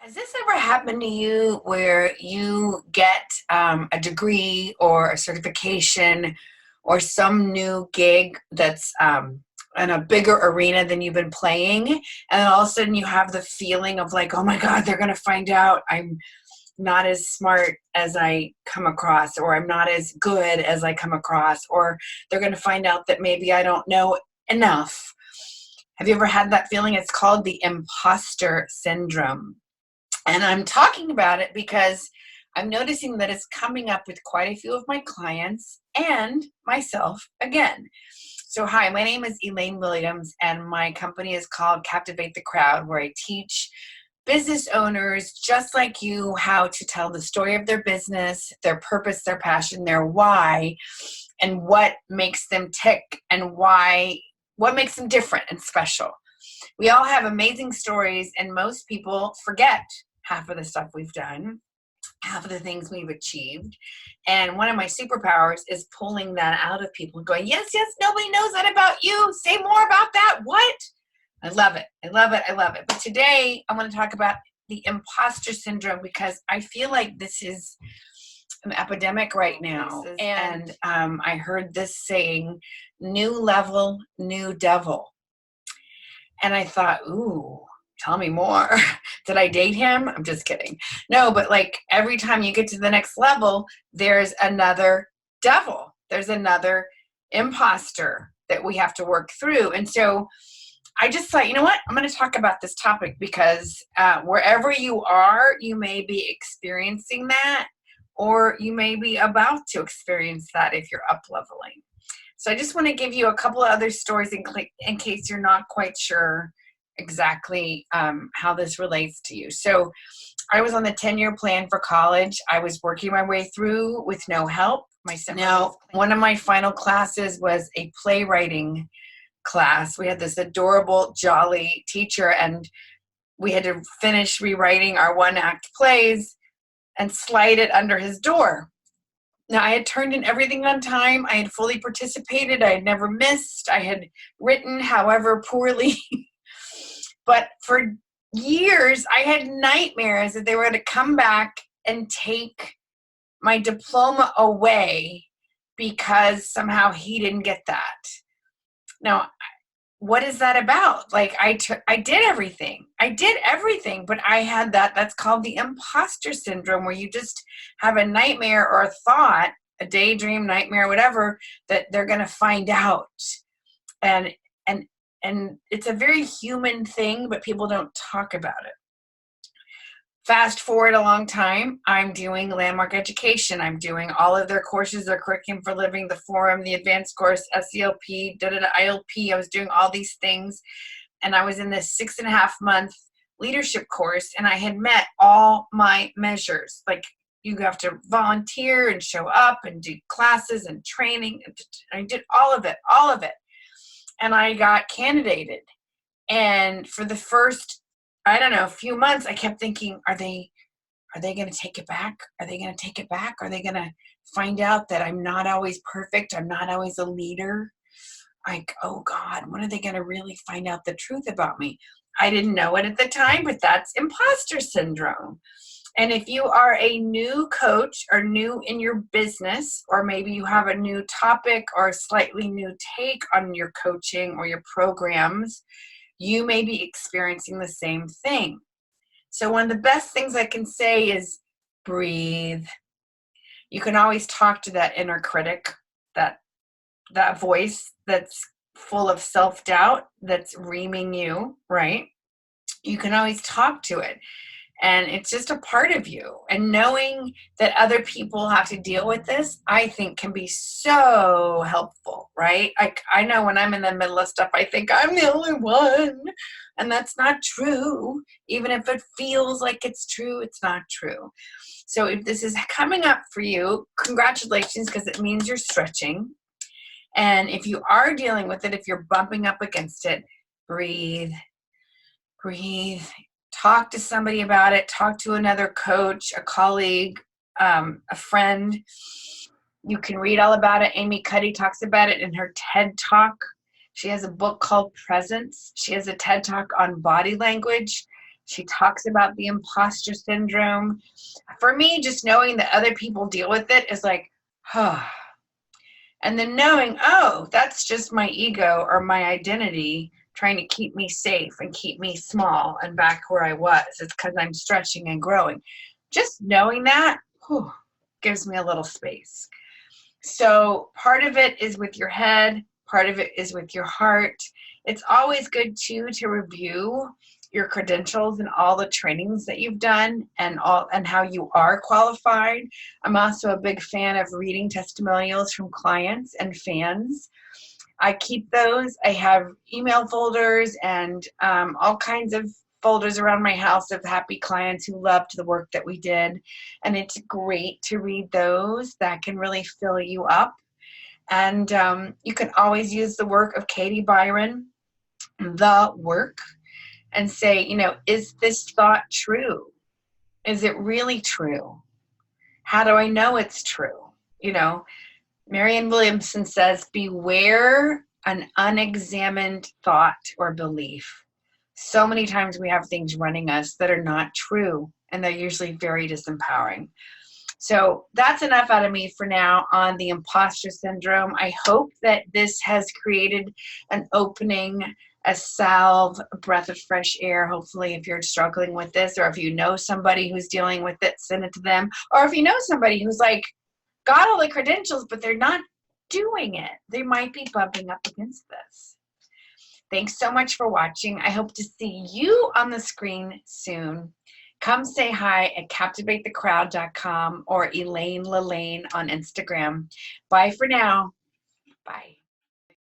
Has this ever happened to you where you get a degree or a certification or some new gig that's in a bigger arena than you've been playing, and then all of a sudden you have the feeling of like, oh my God, they're going to find out I'm not as smart as I come across, or I'm not as good as I come across, or they're going to find out that maybe I don't know enough. Have you ever had that feeling? It's called the imposter syndrome. And I'm talking about it because I'm noticing that it's coming up with quite a few of my clients and myself again. So, hi, my name is Elaine Williams, and my company is called Captivate the Crowd, where I teach business owners just like you how to tell the story of their business, their purpose, their passion, their why, and what makes them tick and what makes them different and special. We all have amazing stories, and most people forget half of the stuff we've done, half of the things we've achieved. And one of my superpowers is pulling that out of people and going, yes, yes, nobody knows that about you. Say more about that. What? I love it. I love it. I love it. But today I want to talk about the imposter syndrome because I feel like this is an epidemic right now. And I heard this saying, new level, new devil. And I thought, ooh, tell me more. Did I date him? I'm just kidding. No, but like every time you get to the next level, there's another devil. There's another imposter that we have to work through. And so I just thought, you know what? I'm going to talk about this topic because wherever you are, you may be experiencing that, or you may be about to experience that if you're up leveling. So I just want to give you a couple of other stories in case you're not quite sure exactly how this relates to you. So I was on the 10-year plan for college. I was working my way through with no help. Now, one of my final classes was a playwriting class. We had this adorable, jolly teacher, and we had to finish rewriting our one-act plays and slide it under his door. Now, I had turned in everything on time. I had fully participated. I had never missed. I had written, however poorly. But for years, I had nightmares that they were going to come back and take my diploma away because somehow he didn't get that. Now, what is that about? Like, I did everything. I did everything, but I had that's called the imposter syndrome, where you just have a nightmare or a thought, a daydream, nightmare, whatever, that they're going to find out. And it's a very human thing, but people don't talk about it. Fast forward a long time, I'm doing landmark education. I'm doing all of their courses, their curriculum for living, the forum, the advanced course, SELP, ILP. I was doing all these things. And I was in this 6.5-month leadership course, and I had met all my measures. Like, you have to volunteer and show up and do classes and training. I did all of it. And I got candidated. And for the first, I don't know, few months, I kept thinking, are they going to take it back? Are they going to take it back? Are they going to find out that I'm not always perfect? I'm not always a leader? Like, oh God, when are they going to really find out the truth about me? I didn't know it at the time, but that's imposter syndrome. And if you are a new coach or new in your business, or maybe you have a new topic or a slightly new take on your coaching or your programs, you may be experiencing the same thing. So one of the best things I can say is breathe. You can always talk to that inner critic, that voice that's full of self-doubt, that's reaming you, right? You can always talk to it. And it's just a part of you. And knowing that other people have to deal with this, I think can be so helpful, right? I know when I'm in the middle of stuff, I think I'm the only one. And that's not true. Even if it feels like it's true, it's not true. So if this is coming up for you, congratulations, because it means you're stretching. And if you are dealing with it, if you're bumping up against it, breathe. Talk to somebody about it. Talk to another coach, a colleague, a friend. You can read all about it. Amy Cuddy talks about it in her TED Talk. She has a book called Presence. She has a TED Talk on body language. She talks about the imposter syndrome. For me, just knowing that other people deal with it is like, huh. And then knowing, oh, that's just my ego or my identity trying to keep me safe and keep me small and back where I was. It's because I'm stretching and growing. Just knowing that gives me a little space. So part of it is with your head, part of it is with your heart. It's always good too to review your credentials and all the trainings that you've done and how you are qualified. I'm also a big fan of reading testimonials from clients and fans. I keep those. I have email folders and all kinds of folders around my house of happy clients who loved the work that we did. And it's great to read those. That can really fill you up. And you can always use the work of Katie Byron, The Work, and say, is this thought true? Is it really true? How do I know it's true? Marianne Williamson says, beware an unexamined thought or belief. So many times we have things running us that are not true, and they're usually very disempowering. So that's enough out of me for now on the imposter syndrome. I hope that this has created an opening, a salve, a breath of fresh air. Hopefully, if you're struggling with this, or if you know somebody who's dealing with it, send it to them. Or if you know somebody who's like, got all the credentials, but they're not doing it, they might be bumping up against this. Thanks so much for watching. I hope to see you on the screen soon. Come say hi at captivatethecrowd.com or Elaine Lalaine on Instagram. Bye for now. Bye.